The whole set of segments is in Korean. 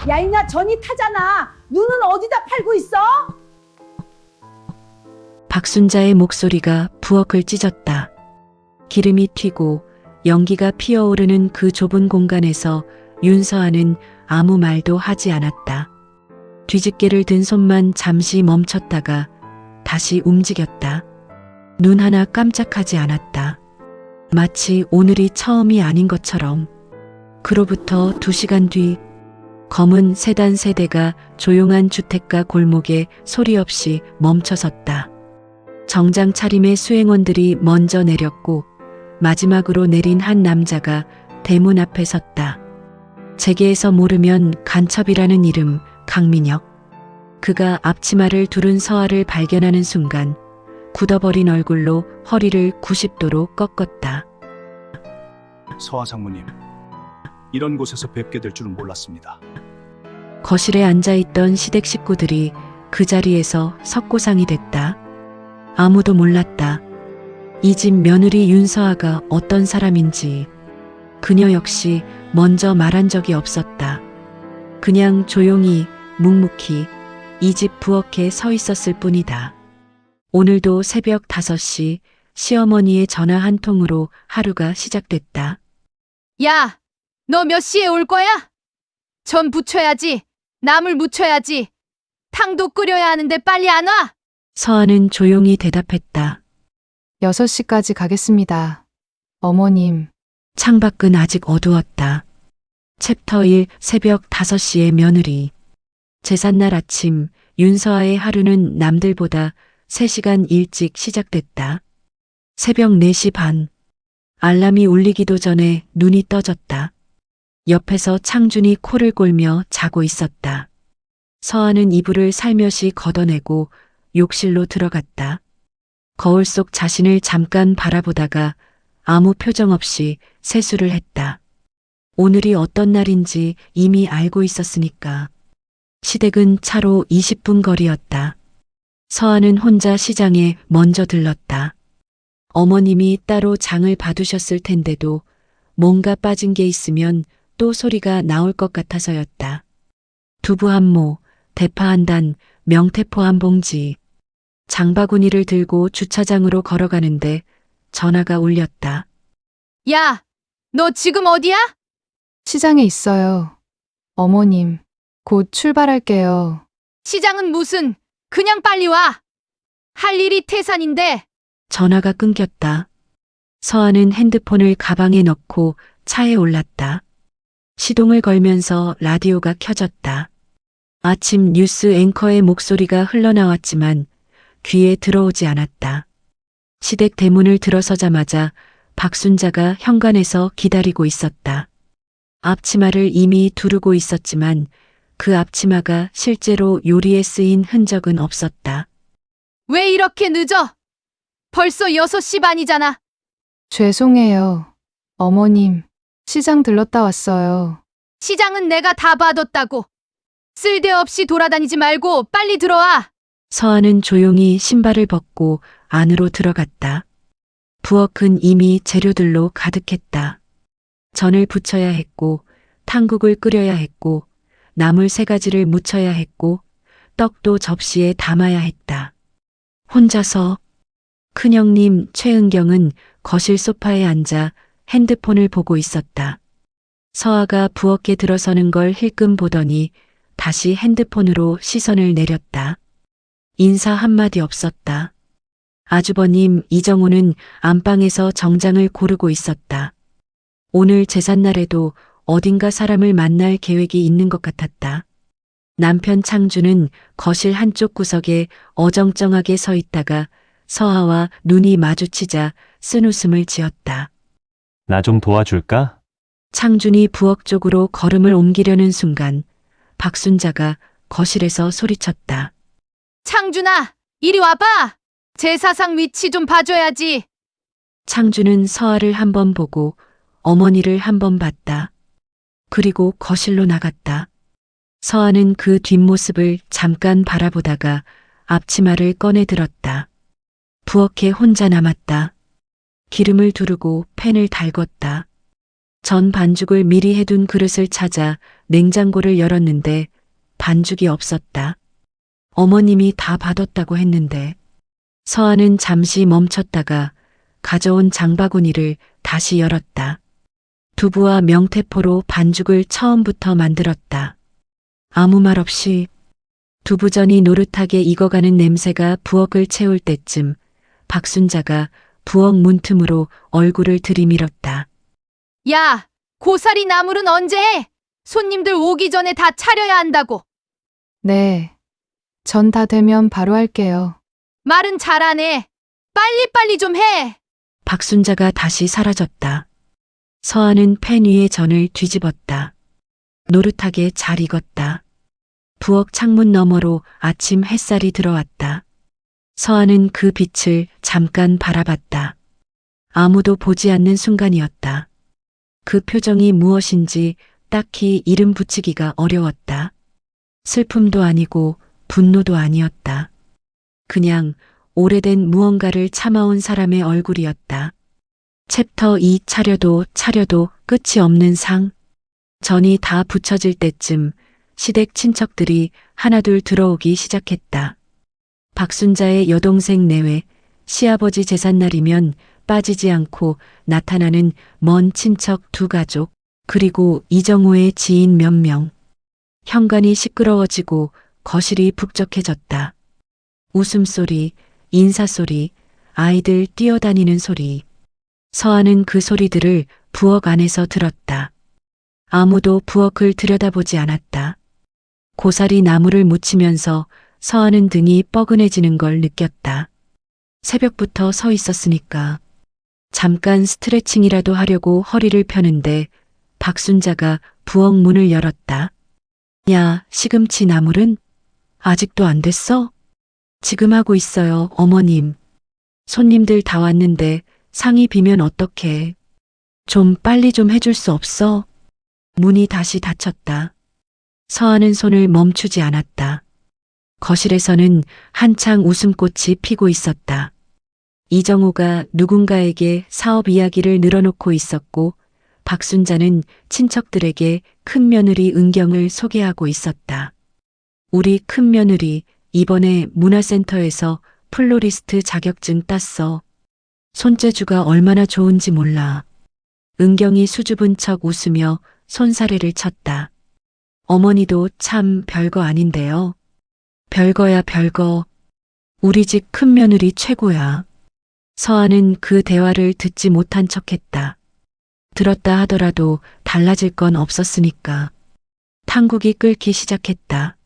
야, 이나 전이 타잖아. 눈은 어디다 팔고 있어? 박순자의 목소리가 부엌을 찢었다. 기름이 튀고 연기가 피어오르는 그 좁은 공간에서 윤서아는 아무 말도 하지 않았다. 뒤집개를 든 손만 잠시 멈췄다가 다시 움직였다. 눈 하나 깜짝하지 않았다. 마치 오늘이 처음이 아닌 것처럼. 그로부터 2시간 뒤 검은 세단 세대가 조용한 주택가 골목에 소리 없이 멈춰섰다. 정장 차림의 수행원들이 먼저 내렸고 마지막으로 내린 한 남자가 대문 앞에 섰다. 재계에서 모르면 간첩이라는 이름 강민혁. 그가 앞치마를 두른 서아를 발견하는 순간 굳어버린 얼굴로 허리를 90도로 꺾었다. 서하 장모님, 이런 곳에서 뵙게 될 줄은 몰랐습니다. 거실에 앉아있던 시댁 식구들이 그 자리에서 석고상이 됐다. 아무도 몰랐다. 이 집 며느리 윤서아가 어떤 사람인지. 그녀 역시 먼저 말한 적이 없었다. 그냥 조용히 묵묵히 이 집 부엌에 서 있었을 뿐이다. 오늘도 새벽 5시 시어머니의 전화 한 통으로 하루가 시작됐다. 야, 너 몇 시에 올 거야? 전 부쳐야지. 나물 무쳐야지. 탕도 끓여야 하는데 빨리 안 와? 서아는 조용히 대답했다. 6시까지 가겠습니다. 어머님. 창밖은 아직 어두웠다. 챕터 1 새벽 5시의 며느리. 제삿날 아침 윤서아의 하루는 남들보다 3시간 일찍 시작됐다. 새벽 4시 반. 알람이 울리기도 전에 눈이 떠졌다. 옆에서 창준이 코를 골며 자고 있었다. 서아는 이불을 살며시 걷어내고 욕실로 들어갔다. 거울 속 자신을 잠깐 바라보다가 아무 표정 없이 세수를 했다. 오늘이 어떤 날인지 이미 알고 있었으니까. 시댁은 차로 20분 거리였다. 서아는 혼자 시장에 먼저 들렀다. 어머님이 따로 장을 봐두셨을 텐데도 뭔가 빠진 게 있으면 또 소리가 나올 것 같아서였다. 두부 한 모, 대파 한 단, 명태포 한 봉지. 장바구니를 들고 주차장으로 걸어가는데 전화가 울렸다. 야, 너 지금 어디야? 시장에 있어요. 어머님, 곧 출발할게요. 시장은 무슨, 그냥 빨리 와. 할 일이 태산인데. 전화가 끊겼다. 서아는 핸드폰을 가방에 넣고 차에 올랐다. 시동을 걸면서 라디오가 켜졌다. 아침 뉴스 앵커의 목소리가 흘러나왔지만 귀에 들어오지 않았다. 시댁 대문을 들어서자마자 박순자가 현관에서 기다리고 있었다. 앞치마를 이미 두르고 있었지만 그 앞치마가 실제로 요리에 쓰인 흔적은 없었다. 왜 이렇게 늦어? 벌써 6시 반이잖아. 죄송해요. 어머님, 시장 들렀다 왔어요. 시장은 내가 다 봐뒀다고. 쓸데없이 돌아다니지 말고 빨리 들어와. 서아는 조용히 신발을 벗고 안으로 들어갔다. 부엌은 이미 재료들로 가득했다. 전을 부쳐야 했고, 탕국을 끓여야 했고, 나물 3가지를 무쳐야 했고, 떡도 접시에 담아야 했다. 혼자서 큰형님 최은경은 거실 소파에 앉아 핸드폰을 보고 있었다. 서아가 부엌에 들어서는 걸 힐끔 보더니 다시 핸드폰으로 시선을 내렸다. 인사 한마디 없었다. 아주버님 이정호는 안방에서 정장을 고르고 있었다. 오늘 제삿날에도 어딘가 사람을 만날 계획이 있는 것 같았다. 남편 창주는 거실 한쪽 구석에 어정쩡하게 서 있다가 서아와 눈이 마주치자 쓴웃음을 지었다. 나 좀 도와줄까? 창준이 부엌 쪽으로 걸음을 옮기려는 순간 박순자가 거실에서 소리쳤다. 창준아, 이리 와봐. 제사상 위치 좀 봐줘야지. 창준은 서아를 한 번 보고 어머니를 한 번 봤다. 그리고 거실로 나갔다. 서아는 그 뒷모습을 잠깐 바라보다가 앞치마를 꺼내 들었다. 부엌에 혼자 남았다. 기름을 두르고 팬을 달궜다. 전 반죽을 미리 해둔 그릇을 찾아 냉장고를 열었는데 반죽이 없었다. 어머님이 다 받았다고 했는데. 서아는 잠시 멈췄다가 가져온 장바구니를 다시 열었다. 두부와 명태포로 반죽을 처음부터 만들었다. 아무 말 없이 두부전이 노릇하게 익어가는 냄새가 부엌을 채울 때쯤 박순자가 부엌 문틈으로 얼굴을 들이밀었다. 야, 고사리 나물은 언제 해? 손님들 오기 전에 다 차려야 한다고. 네. 전 다 되면 바로 할게요. 말은 잘하네. 빨리빨리 좀 해. 박순자가 다시 사라졌다. 서아는 팬 위에 전을 뒤집었다. 노릇하게 잘 익었다. 부엌 창문 너머로 아침 햇살이 들어왔다. 서아는 그 빛을 잠깐 바라봤다. 아무도 보지 않는 순간이었다. 그 표정이 무엇인지 딱히 이름 붙이기가 어려웠다. 슬픔도 아니고 분노도 아니었다. 그냥 오래된 무언가를 참아온 사람의 얼굴이었다. 챕터 2 차려도 끝이 없는 상. 전이 다 붙여질 때쯤 시댁 친척들이 하나둘 들어오기 시작했다. 박순자의 여동생 내외, 시아버지 제삿날이면 빠지지 않고 나타나는 먼 친척 두 가족, 그리고 이정호의 지인 몇 명. 현관이 시끄러워지고 거실이 북적해졌다. 웃음소리, 인사소리, 아이들 뛰어다니는 소리. 서아는 그 소리들을 부엌 안에서 들었다. 아무도 부엌을 들여다보지 않았다. 고사리 나무를 묻히면서 서아는 등이 뻐근해지는 걸 느꼈다. 새벽부터 서 있었으니까. 잠깐 스트레칭이라도 하려고 허리를 펴는데 박순자가 부엌 문을 열었다. 야, 시금치 나물은? 아직도 안 됐어? 지금 하고 있어요, 어머님. 손님들 다 왔는데 상이 비면 어떡해. 좀 빨리 좀 해줄 수 없어? 문이 다시 닫혔다. 서아는 손을 멈추지 않았다. 거실에서는 한창 웃음꽃이 피고 있었다. 이정호가 누군가에게 사업 이야기를 늘어놓고 있었고 박순자는 친척들에게 큰며느리 은경을 소개하고 있었다. 우리 큰며느리 이번에 문화센터에서 플로리스트 자격증 땄어. 손재주가 얼마나 좋은지 몰라. 은경이 수줍은 척 웃으며 손사래를 쳤다. 어머니도 참 별거 아닌데요. 별거야 별거. 우리 집 큰며느리 최고야. 서아는 그 대화를 듣지 못한 척했다. 들었다 하더라도 달라질 건 없었으니까. 탕국이 끓기 시작했다.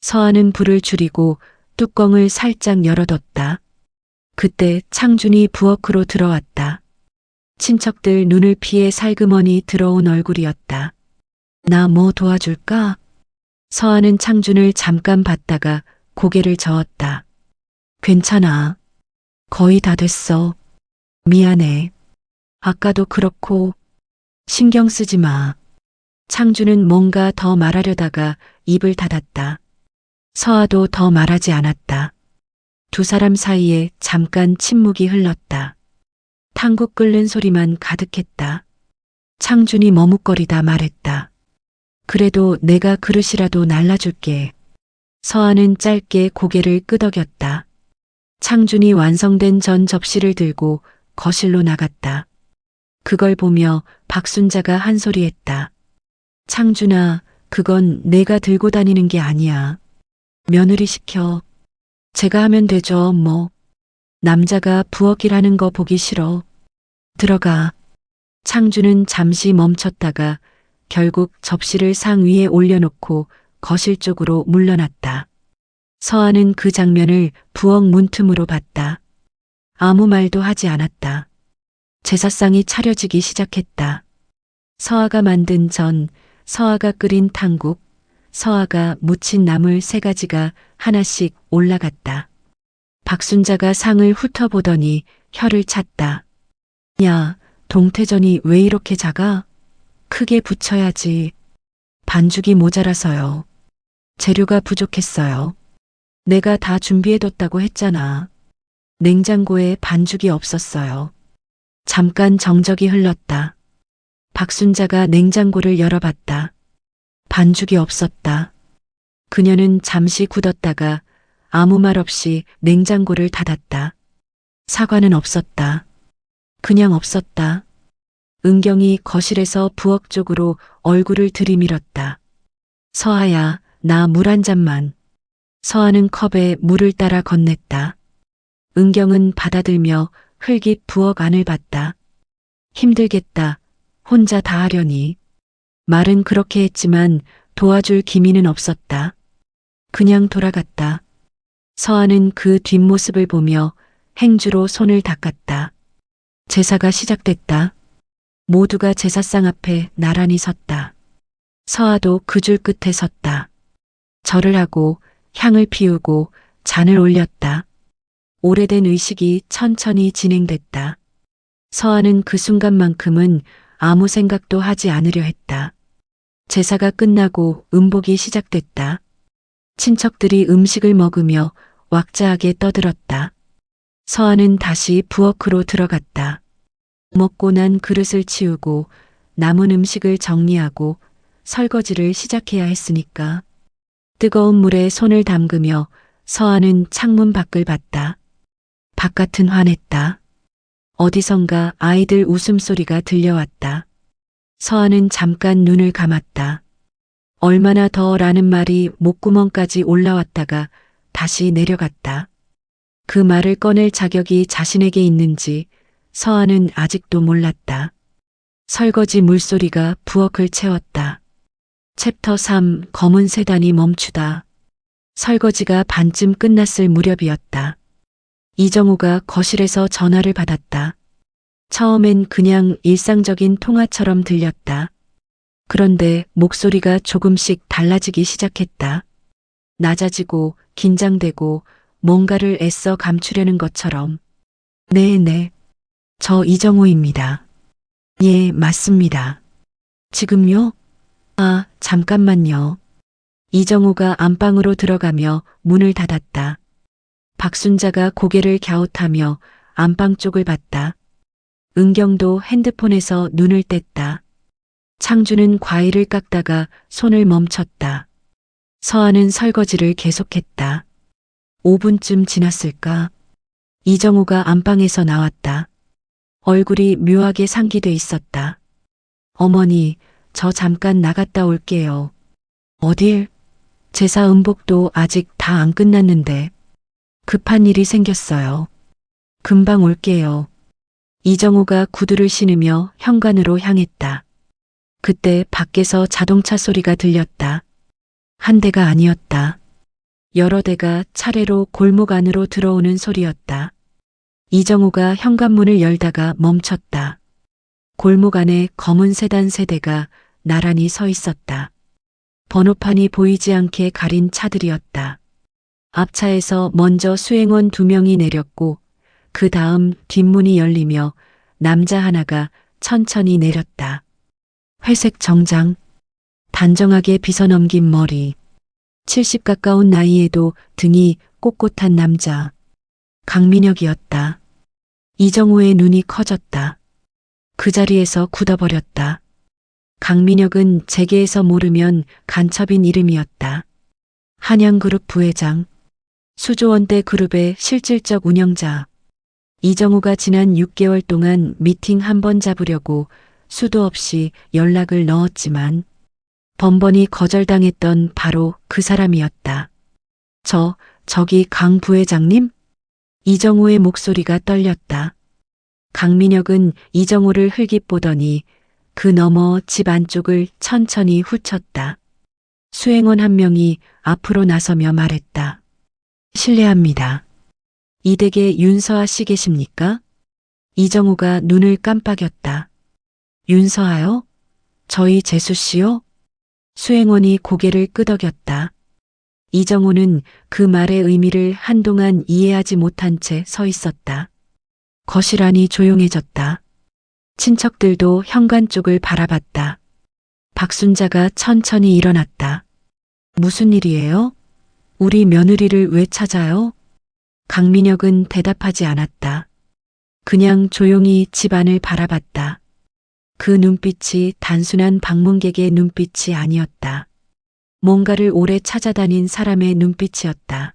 서아는 불을 줄이고 뚜껑을 살짝 열어뒀다. 그때 창준이 부엌으로 들어왔다. 친척들 눈을 피해 살그머니 들어온 얼굴이었다. 나 뭐 도와줄까? 서아는 창준을 잠깐 봤다가 고개를 저었다. 괜찮아. 거의 다 됐어. 미안해. 아까도 그렇고 신경 쓰지 마. 창준은 뭔가 더 말하려다가 입을 닫았다. 서아도 더 말하지 않았다. 두 사람 사이에 잠깐 침묵이 흘렀다. 탕국 끓는 소리만 가득했다. 창준이 머뭇거리다 말했다. 그래도 내가 그릇이라도 날라줄게. 서아는 짧게 고개를 끄덕였다. 창준이 완성된 전 접시를 들고 거실로 나갔다. 그걸 보며 박순자가 한 소리 했다. 창준아, 그건 내가 들고 다니는 게 아니야. 며느리 시켜. 제가 하면 되죠, 뭐. 남자가 부엌 일하는 거 보기 싫어. 들어가. 창준은 잠시 멈췄다가 결국 접시를 상 위에 올려놓고 거실 쪽으로 물러났다. 서아는 그 장면을 부엌 문틈으로 봤다. 아무 말도 하지 않았다. 제사상이 차려지기 시작했다. 서아가 만든 전, 서아가 끓인 탕국, 서아가 무친 나물 3가지가 하나씩 올라갔다. 박순자가 상을 훑어보더니 혀를 찼다. 야, 동태전이 왜 이렇게 작아? 크게 부쳐야지. 반죽이 모자라서요. 재료가 부족했어요. 내가 다 준비해뒀다고 했잖아. 냉장고에 반죽이 없었어요. 잠깐 정적이 흘렀다. 박순자가 냉장고를 열어봤다. 반죽이 없었다. 그녀는 잠시 굳었다가 아무 말 없이 냉장고를 닫았다. 사과는 없었다. 그냥 없었다. 은경이 거실에서 부엌 쪽으로 얼굴을 들이밀었다. 서아야, 나 물 한 잔만. 서아는 컵에 물을 따라 건넸다. 은경은 받아들며 흘깃 부엌 안을 봤다. 힘들겠다. 혼자 다 하려니. 말은 그렇게 했지만 도와줄 기미는 없었다. 그냥 돌아갔다. 서아는 그 뒷모습을 보며 행주로 손을 닦았다. 제사가 시작됐다. 모두가 제사상 앞에 나란히 섰다. 서아도 그 줄 끝에 섰다. 절을 하고 향을 피우고 잔을 올렸다. 오래된 의식이 천천히 진행됐다. 서아는 그 순간만큼은 아무 생각도 하지 않으려 했다. 제사가 끝나고 음복이 시작됐다. 친척들이 음식을 먹으며 왁자하게 떠들었다. 서아는 다시 부엌으로 들어갔다. 먹고 난 그릇을 치우고 남은 음식을 정리하고 설거지를 시작해야 했으니까. 뜨거운 물에 손을 담그며 서아는 창문 밖을 봤다. 바깥은 환했다. 어디선가 아이들 웃음소리가 들려왔다. 서아는 잠깐 눈을 감았다. 얼마나 더 라는 말이 목구멍까지 올라왔다가 다시 내려갔다. 그 말을 꺼낼 자격이 자신에게 있는지 서아는 아직도 몰랐다. 설거지 물소리가 부엌을 채웠다. 챕터 3 검은 세단이 멈추다. 설거지가 반쯤 끝났을 무렵이었다. 이정우가 거실에서 전화를 받았다. 처음엔 그냥 일상적인 통화처럼 들렸다. 그런데 목소리가 조금씩 달라지기 시작했다. 낮아지고 긴장되고 뭔가를 애써 감추려는 것처럼. 네. 저 이정우입니다. 예, 맞습니다. 지금요? 아, 잠깐만요. 이정우가 안방으로 들어가며 문을 닫았다. 박순자가 고개를 갸웃하며 안방 쪽을 봤다. 은경도 핸드폰에서 눈을 뗐다. 창주는 과일을 깎다가 손을 멈췄다. 서아는 설거지를 계속했다. 5분쯤 지났을까? 이정우가 안방에서 나왔다. 얼굴이 묘하게 상기돼 있었다. 어머니, 저 잠깐 나갔다 올게요. 어딜? 제사 음복도 아직 다 안 끝났는데. 급한 일이 생겼어요. 금방 올게요. 이정우가 구두를 신으며 현관으로 향했다. 그때 밖에서 자동차 소리가 들렸다. 한 대가 아니었다. 여러 대가 차례로 골목 안으로 들어오는 소리였다. 이정우가 현관문을 열다가 멈췄다. 골목 안에 검은 세단 세 대가 나란히 서 있었다. 번호판이 보이지 않게 가린 차들이었다. 앞차에서 먼저 수행원 2명이 내렸고 그 다음 뒷문이 열리며 남자 하나가 천천히 내렸다. 회색 정장, 단정하게 빗어넘긴 머리, 70 가까운 나이에도 등이 꼿꼿한 남자. 강민혁이었다. 이정우의 눈이 커졌다. 그 자리에서 굳어버렸다. 강민혁은 재계에서 모르면 간첩인 이름이었다. 한양그룹 부회장, 수조원대 그룹의 실질적 운영자. 이정우가 지난 6개월 동안 미팅 한 번 잡으려고 수도 없이 연락을 넣었지만 번번이 거절당했던 바로 그 사람이었다. 저기 강 부회장님? 이정우의 목소리가 떨렸다. 강민혁은 이정우를 흘깃 보더니 그 너머 집 안쪽을 천천히 훑쳤다. 수행원 한 명이 앞으로 나서며 말했다. 실례합니다. 이 댁에 윤서아 씨 계십니까? 이정우가 눈을 깜빡였다. 윤서아요? 저희 재수 씨요? 수행원이 고개를 끄덕였다. 이정우는 그 말의 의미를 한동안 이해하지 못한 채 서 있었다. 거실 안이 조용해졌다. 친척들도 현관 쪽을 바라봤다. 박순자가 천천히 일어났다. 무슨 일이에요? 우리 며느리를 왜 찾아요? 강민혁은 대답하지 않았다. 그냥 조용히 집 안을 바라봤다. 그 눈빛이 단순한 방문객의 눈빛이 아니었다. 뭔가를 오래 찾아다닌 사람의 눈빛이었다.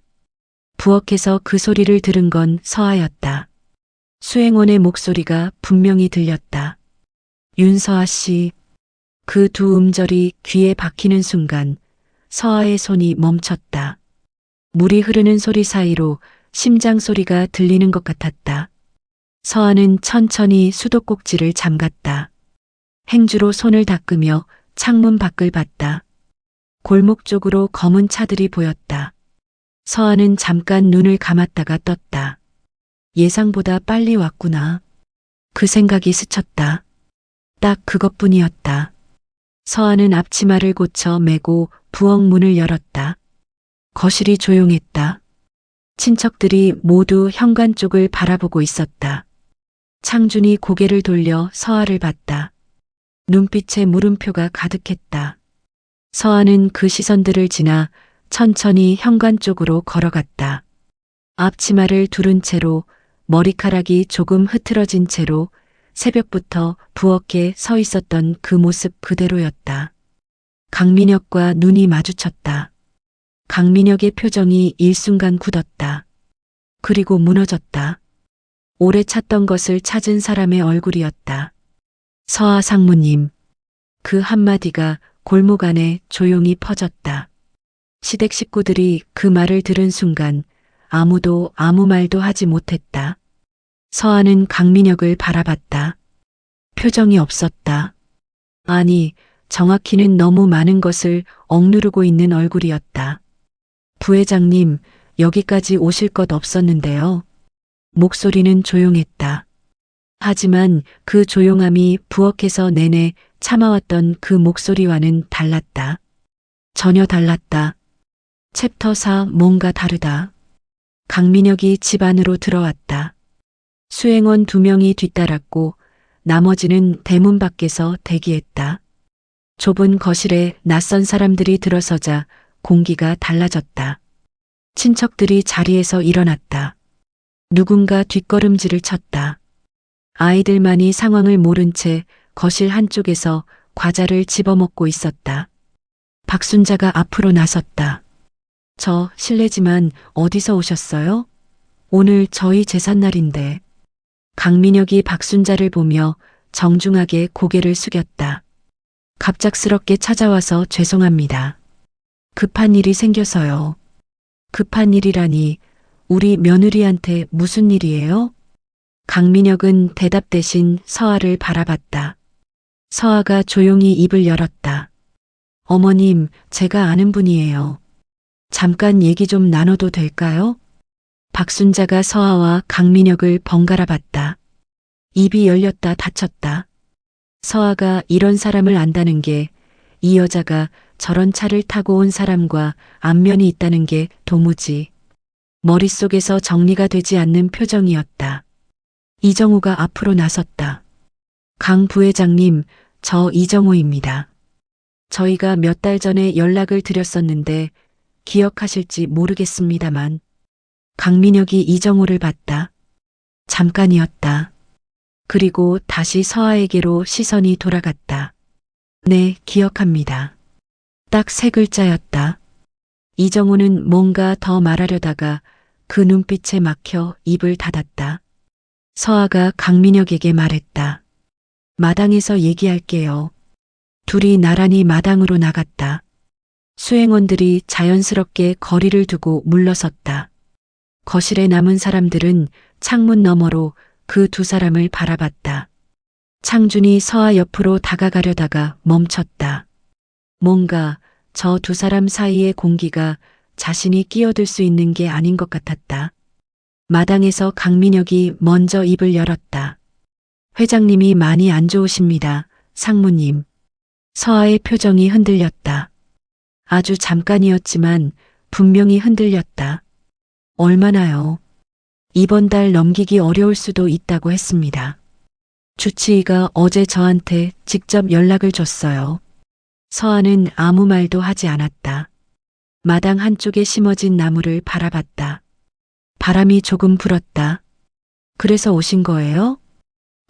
부엌에서 그 소리를 들은 건 서아였다. 수행원의 목소리가 분명히 들렸다. 윤서아 씨. 그 두 음절이 귀에 박히는 순간 서아의 손이 멈췄다. 물이 흐르는 소리 사이로 심장 소리가 들리는 것 같았다. 서아는 천천히 수도꼭지를 잠갔다. 행주로 손을 닦으며 창문 밖을 봤다. 골목 쪽으로 검은 차들이 보였다. 서아는 잠깐 눈을 감았다가 떴다. 예상보다 빨리 왔구나. 그 생각이 스쳤다. 딱 그것뿐이었다. 서아는 앞치마를 고쳐 매고 부엌 문을 열었다. 거실이 조용했다. 친척들이 모두 현관 쪽을 바라보고 있었다. 창준이 고개를 돌려 서아를 봤다. 눈빛에 물음표가 가득했다. 서아는 그 시선들을 지나 천천히 현관 쪽으로 걸어갔다. 앞치마를 두른 채로 머리카락이 조금 흐트러진 채로 새벽부터 부엌에 서 있었던 그 모습 그대로였다. 강민혁과 눈이 마주쳤다. 강민혁의 표정이 일순간 굳었다. 그리고 무너졌다. 오래 찾던 것을 찾은 사람의 얼굴이었다. 서아 상무님. 그 한마디가 골목 안에 조용히 퍼졌다. 시댁 식구들이 그 말을 들은 순간 아무도 아무 말도 하지 못했다. 서아는 강민혁을 바라봤다. 표정이 없었다. 아니, 정확히는 너무 많은 것을 억누르고 있는 얼굴이었다. 부회장님, 여기까지 오실 것 없었는데요. 목소리는 조용했다. 하지만 그 조용함이 부엌에서 내내 참아왔던 그 목소리와는 달랐다. 전혀 달랐다. 챕터 4 뭔가 다르다. 강민혁이 집 안으로 들어왔다. 수행원 2명이 뒤따랐고 나머지는 대문 밖에서 대기했다. 좁은 거실에 낯선 사람들이 들어서자 공기가 달라졌다. 친척들이 자리에서 일어났다. 누군가 뒷걸음질을 쳤다. 아이들만이 상황을 모른 채 거실 한쪽에서 과자를 집어먹고 있었다. 박순자가 앞으로 나섰다. 저 실례지만 어디서 오셨어요? 오늘 저희 제삿날인데. 강민혁이 박순자를 보며 정중하게 고개를 숙였다. 갑작스럽게 찾아와서 죄송합니다. 급한 일이 생겨서요. 급한 일이라니 우리 며느리한테 무슨 일이에요? 강민혁은 대답 대신 서아를 바라봤다. 서아가 조용히 입을 열었다. 어머님, 제가 아는 분이에요. 잠깐 얘기 좀 나눠도 될까요? 박순자가 서아와 강민혁을 번갈아 봤다. 입이 열렸다 닫혔다. 서아가 이런 사람을 안다는 게, 이 여자가 저런 차를 타고 온 사람과 안면이 있다는 게 도무지 머릿속에서 정리가 되지 않는 표정이었다. 이정우가 앞으로 나섰다. 강 부회장님, 저 이정우입니다. 저희가 몇 달 전에 연락을 드렸었는데 기억하실지 모르겠습니다만. 강민혁이 이정우를 봤다. 잠깐이었다. 그리고 다시 서아에게로 시선이 돌아갔다. 네, 기억합니다. 딱 3글자였다. 이정우는 뭔가 더 말하려다가 그 눈빛에 막혀 입을 닫았다. 서아가 강민혁에게 말했다. 마당에서 얘기할게요. 둘이 나란히 마당으로 나갔다. 수행원들이 자연스럽게 거리를 두고 물러섰다. 거실에 남은 사람들은 창문 너머로 그 2 사람을 바라봤다. 창준이 서아 옆으로 다가가려다가 멈췄다. 뭔가 저 2 사람 사이의 공기가 자신이 끼어들 수 있는 게 아닌 것 같았다. 마당에서 강민혁이 먼저 입을 열었다. 회장님이 많이 안 좋으십니다, 상무님. 서아의 표정이 흔들렸다. 아주 잠깐이었지만 분명히 흔들렸다. 얼마나요? 이번 달 넘기기 어려울 수도 있다고 했습니다. 주치의가 어제 저한테 직접 연락을 줬어요. 서아는 아무 말도 하지 않았다. 마당 한쪽에 심어진 나무를 바라봤다. 바람이 조금 불었다. 그래서 오신 거예요?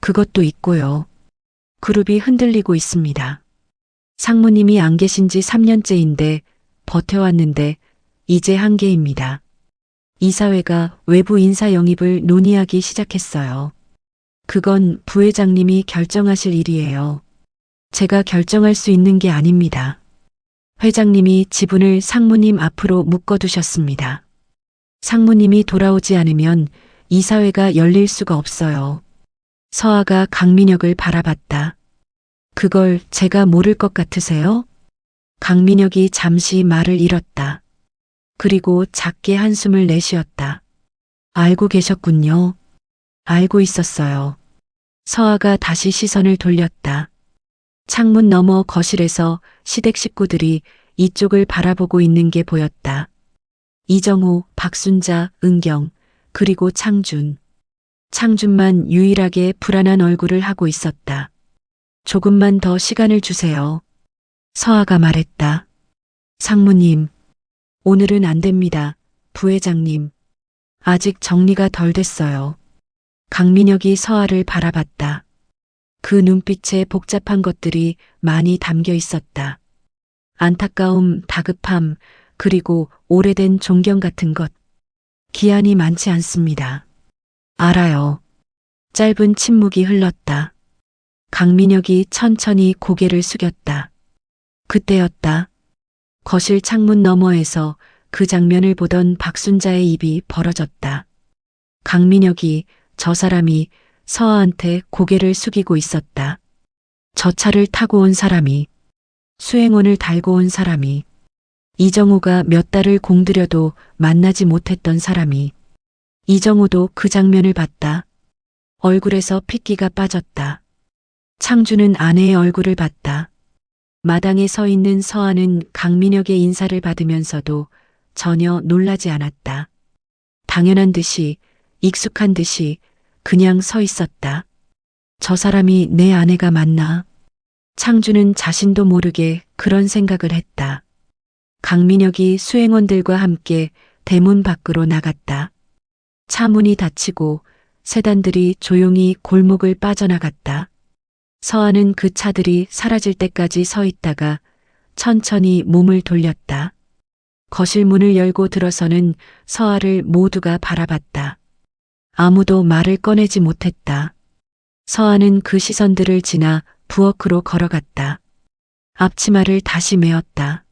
그것도 있고요. 그룹이 흔들리고 있습니다. 상무님이 안 계신 지 3년째인데 버텨왔는데 이제 한계입니다. 이사회가 외부 인사 영입을 논의하기 시작했어요. 그건 부회장님이 결정하실 일이에요. 제가 결정할 수 있는 게 아닙니다. 회장님이 지분을 상무님 앞으로 묶어두셨습니다. 상무님이 돌아오지 않으면 이사회가 열릴 수가 없어요. 서아가 강민혁을 바라봤다. 그걸 제가 모를 것 같으세요? 강민혁이 잠시 말을 잃었다. 그리고 작게 한숨을 내쉬었다. 알고 계셨군요. 알고 있었어요. 서아가 다시 시선을 돌렸다. 창문 너머 거실에서 시댁 식구들이 이쪽을 바라보고 있는 게 보였다. 이정호, 박순자, 은경, 그리고 창준. 창준만 유일하게 불안한 얼굴을 하고 있었다. 조금만 더 시간을 주세요. 서아가 말했다. 상무님, 오늘은 안 됩니다. 부회장님. 아직 정리가 덜 됐어요. 강민혁이 서아를 바라봤다. 그 눈빛에 복잡한 것들이 많이 담겨 있었다. 안타까움, 다급함, 그리고 오래된 존경 같은 것. 기한이 많지 않습니다. 알아요. 짧은 침묵이 흘렀다. 강민혁이 천천히 고개를 숙였다. 그때였다. 거실 창문 너머에서 그 장면을 보던 박순자의 입이 벌어졌다. 강민혁이, 저 사람이 서아한테 고개를 숙이고 있었다. 저 차를 타고 온 사람이, 수행원을 달고 온 사람이, 이정호가 몇 달을 공들여도 만나지 못했던 사람이, 이정호도 그 장면을 봤다. 얼굴에서 핏기가 빠졌다. 창준은 아내의 얼굴을 봤다. 마당에 서 있는 서아는 강민혁의 인사를 받으면서도 전혀 놀라지 않았다. 당연한 듯이, 익숙한 듯이 그냥 서 있었다. 저 사람이 내 아내가 맞나? 창준은 자신도 모르게 그런 생각을 했다. 강민혁이 수행원들과 함께 대문 밖으로 나갔다. 차 문이 닫히고 세단들이 조용히 골목을 빠져나갔다. 서아는 그 차들이 사라질 때까지 서 있다가 천천히 몸을 돌렸다. 거실 문을 열고 들어서는 서아를 모두가 바라봤다. 아무도 말을 꺼내지 못했다. 서아는 그 시선들을 지나 부엌으로 걸어갔다. 앞치마를 다시 메었다.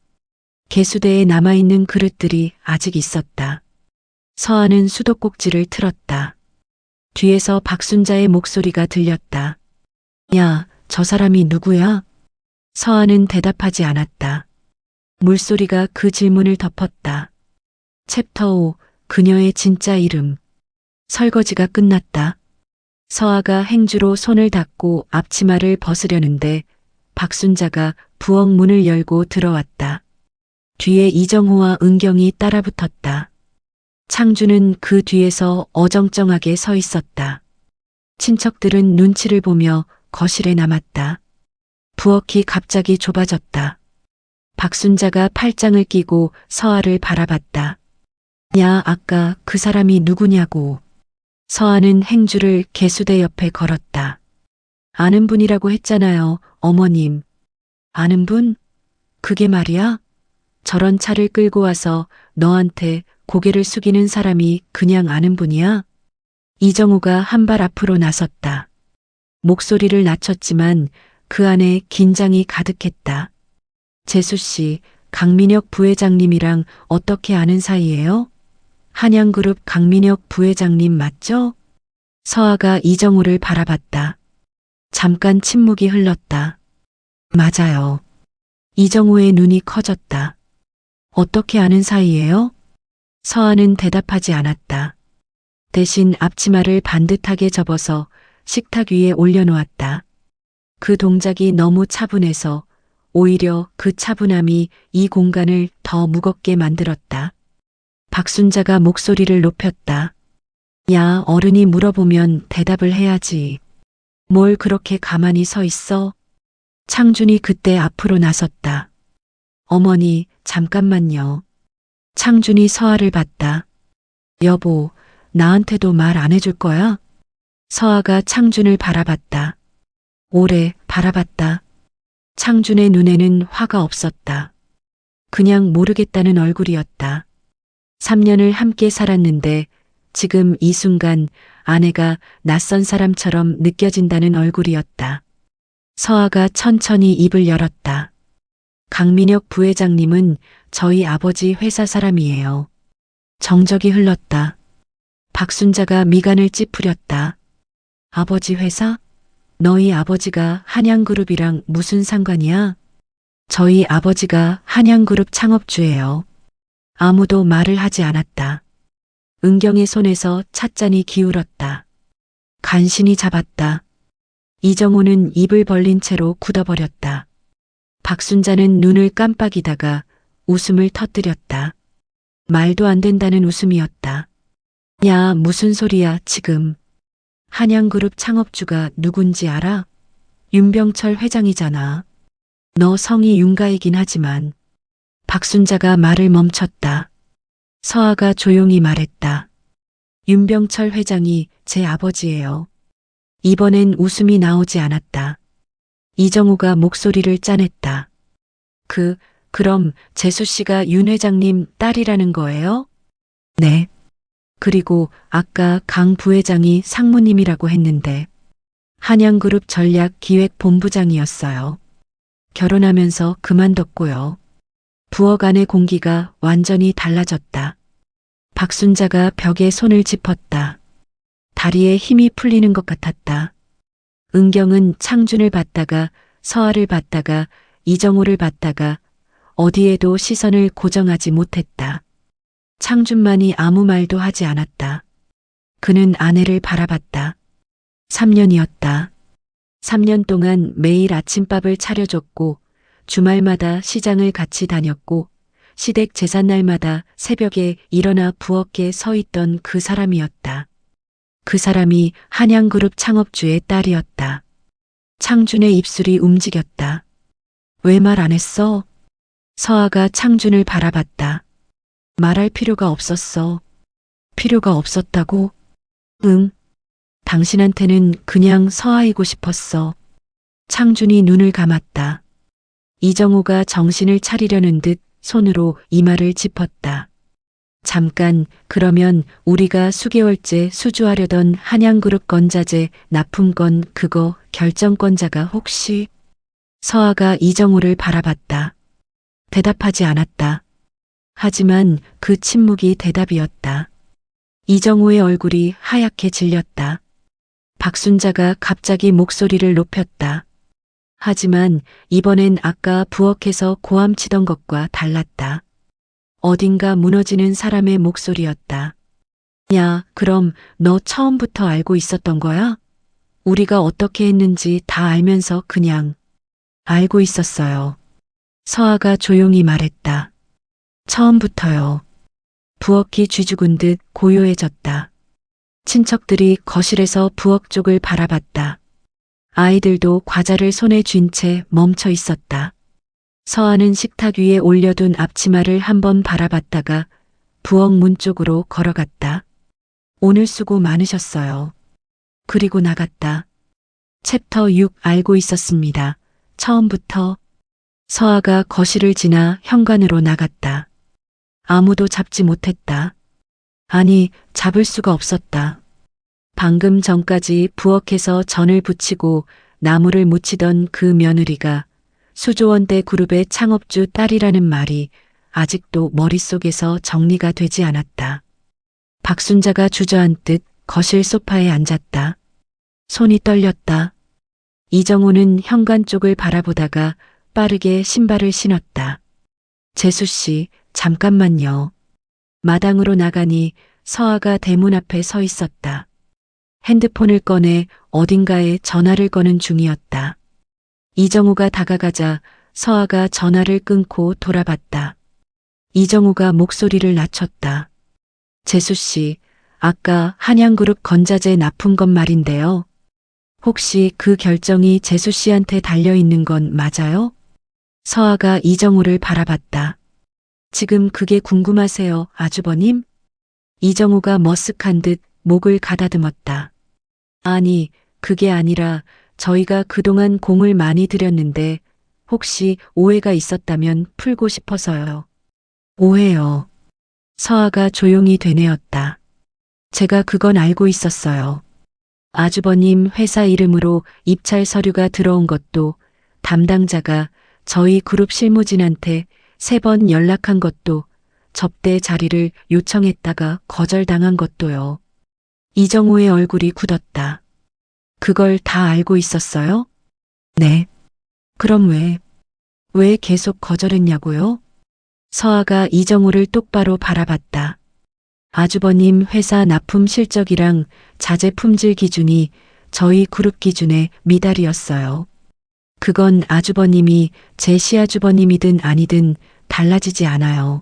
개수대에 남아있는 그릇들이 아직 있었다. 서아는 수도꼭지를 틀었다. 뒤에서 박순자의 목소리가 들렸다. 야, 저 사람이 누구야? 서아는 대답하지 않았다. 물소리가 그 질문을 덮었다. 챕터 5, 그녀의 진짜 이름. 설거지가 끝났다. 서아가 행주로 손을 닦고 앞치마를 벗으려는데 박순자가 부엌 문을 열고 들어왔다. 뒤에 이정호와 은경이 따라붙었다. 창준은 그 뒤에서 어정쩡하게 서 있었다. 친척들은 눈치를 보며 거실에 남았다. 부엌이 갑자기 좁아졌다. 박순자가 팔짱을 끼고 서아를 바라봤다. 야, 아까 그 사람이 누구냐고. 서아는 행주를 개수대 옆에 걸었다. 아는 분이라고 했잖아요, 어머님. 아는 분? 그게 말이야? 저런 차를 끌고 와서 너한테 고개를 숙이는 사람이 그냥 아는 분이야? 이정우가 한 발 앞으로 나섰다. 목소리를 낮췄지만 그 안에 긴장이 가득했다. 재수 씨, 강민혁 부회장님이랑 어떻게 아는 사이예요? 한양그룹 강민혁 부회장님 맞죠? 서아가 이정우를 바라봤다. 잠깐 침묵이 흘렀다. 맞아요. 이정우의 눈이 커졌다. 어떻게 아는 사이예요? 서아는 대답하지 않았다. 대신 앞치마를 반듯하게 접어서 식탁 위에 올려놓았다. 그 동작이 너무 차분해서 오히려 그 차분함이 이 공간을 더 무겁게 만들었다. 박순자가 목소리를 높였다. 야, 어른이 물어보면 대답을 해야지. 뭘 그렇게 가만히 서 있어? 창준이 그때 앞으로 나섰다. 어머니, 잠깐만요. 창준이 서아를 봤다. 여보, 나한테도 말 안 해줄 거야? 서아가 창준을 바라봤다. 오래 바라봤다. 창준의 눈에는 화가 없었다. 그냥 모르겠다는 얼굴이었다. 3년을 함께 살았는데 지금 이 순간 아내가 낯선 사람처럼 느껴진다는 얼굴이었다. 서아가 천천히 입을 열었다. 강민혁 부회장님은 저희 아버지 회사 사람이에요. 정적이 흘렀다. 박순자가 미간을 찌푸렸다. 아버지 회사? 너희 아버지가 한양그룹이랑 무슨 상관이야? 저희 아버지가 한양그룹 창업주예요. 아무도 말을 하지 않았다. 은경의 손에서 찻잔이 기울었다. 간신히 잡았다. 이정호는 입을 벌린 채로 굳어버렸다. 박순자는 눈을 깜빡이다가 웃음을 터뜨렸다. 말도 안 된다는 웃음이었다. 야, 무슨 소리야, 지금. 한양그룹 창업주가 누군지 알아? 윤병철 회장이잖아. 너 성이 윤가이긴 하지만. 박순자가 말을 멈췄다. 서아가 조용히 말했다. 윤병철 회장이 제 아버지예요. 이번엔 웃음이 나오지 않았다. 이정우가 목소리를 짜냈다. 그럼 재수 씨가 윤 회장님 딸이라는 거예요? 네. 그리고 아까 강 부회장이 상무님이라고 했는데 한양그룹 전략기획본부장이었어요. 결혼하면서 그만뒀고요. 부엌 안의 공기가 완전히 달라졌다. 박순자가 벽에 손을 짚었다. 다리에 힘이 풀리는 것 같았다. 은경은 창준을 봤다가 서아를 봤다가 이정호를 봤다가 어디에도 시선을 고정하지 못했다. 창준만이 아무 말도 하지 않았다. 그는 아내를 바라봤다. 3년이었다. 3년 동안 매일 아침밥을 차려줬고 주말마다 시장을 같이 다녔고 시댁 제삿날마다 새벽에 일어나 부엌에 서 있던 그 사람이었다. 그 사람이 한양그룹 창업주의 딸이었다. 창준의 입술이 움직였다. 왜 말 안 했어? 서아가 창준을 바라봤다. 말할 필요가 없었어. 필요가 없었다고? 응. 당신한테는 그냥 서아이고 싶었어. 창준이 눈을 감았다. 이정호가 정신을 차리려는 듯 손으로 이마를 짚었다. 잠깐, 그러면 우리가 수개월째 수주하려던 한양그룹 건자재 납품건 그거 결정권자가 혹시? 서아가 이정호를 바라봤다. 대답하지 않았다. 하지만 그 침묵이 대답이었다. 이정호의 얼굴이 하얗게 질렸다. 박순자가 갑자기 목소리를 높였다. 하지만 이번엔 아까 부엌에서 고함치던 것과 달랐다. 어딘가 무너지는 사람의 목소리였다. 야, 그럼 너 처음부터 알고 있었던 거야? 우리가 어떻게 했는지 다 알면서 그냥. 알고 있었어요. 서아가 조용히 말했다. 처음부터요. 부엌이 쥐죽은 듯 고요해졌다. 친척들이 거실에서 부엌 쪽을 바라봤다. 아이들도 과자를 손에 쥔 채 멈춰 있었다. 서아는 식탁 위에 올려둔 앞치마를 한번 바라봤다가 부엌 문 쪽으로 걸어갔다. 오늘 수고 많으셨어요. 그리고 나갔다. 챕터 6 알고 있었습니다. 처음부터. 서아가 거실을 지나 현관으로 나갔다. 아무도 잡지 못했다. 아니, 잡을 수가 없었다. 방금 전까지 부엌에서 전을 부치고 나무를 묻히던 그 며느리가 수조원대 그룹의 창업주 딸이라는 말이 아직도 머릿속에서 정리가 되지 않았다. 박순자가 주저앉듯 거실 소파에 앉았다. 손이 떨렸다. 이정호는 현관 쪽을 바라보다가 빠르게 신발을 신었다. 재수 씨, 잠깐만요. 마당으로 나가니 서아가 대문 앞에 서 있었다. 핸드폰을 꺼내 어딘가에 전화를 거는 중이었다. 이정우가 다가가자 서아가 전화를 끊고 돌아봤다. 이정우가 목소리를 낮췄다. 재수 씨, 아까 한양그룹 건자재 납품건 말인데요. 혹시 그 결정이 재수 씨한테 달려 있는 건 맞아요? 서아가 이정우를 바라봤다. 지금 그게 궁금하세요, 아주버님? 이정우가 머쓱한 듯 목을 가다듬었다. 아니, 그게 아니라 저희가 그동안 공을 많이 들였는데 혹시 오해가 있었다면 풀고 싶어서요. 오해요. 서아가 조용히 되뇌었다. 제가 그건 알고 있었어요. 아주버님 회사 이름으로 입찰 서류가 들어온 것도, 담당자가 저희 그룹 실무진한테 3번 연락한 것도, 접대 자리를 요청했다가 거절당한 것도요. 이정우의 얼굴이 굳었다. 그걸 다 알고 있었어요? 네. 그럼 왜 계속 거절했냐고요? 서아가 이정우를 똑바로 바라봤다. 아주버님 회사 납품 실적이랑 자재 품질 기준이 저희 그룹 기준에 미달이었어요. 그건 아주버님이 제 시아주버님이든 아니든 달라지지 않아요.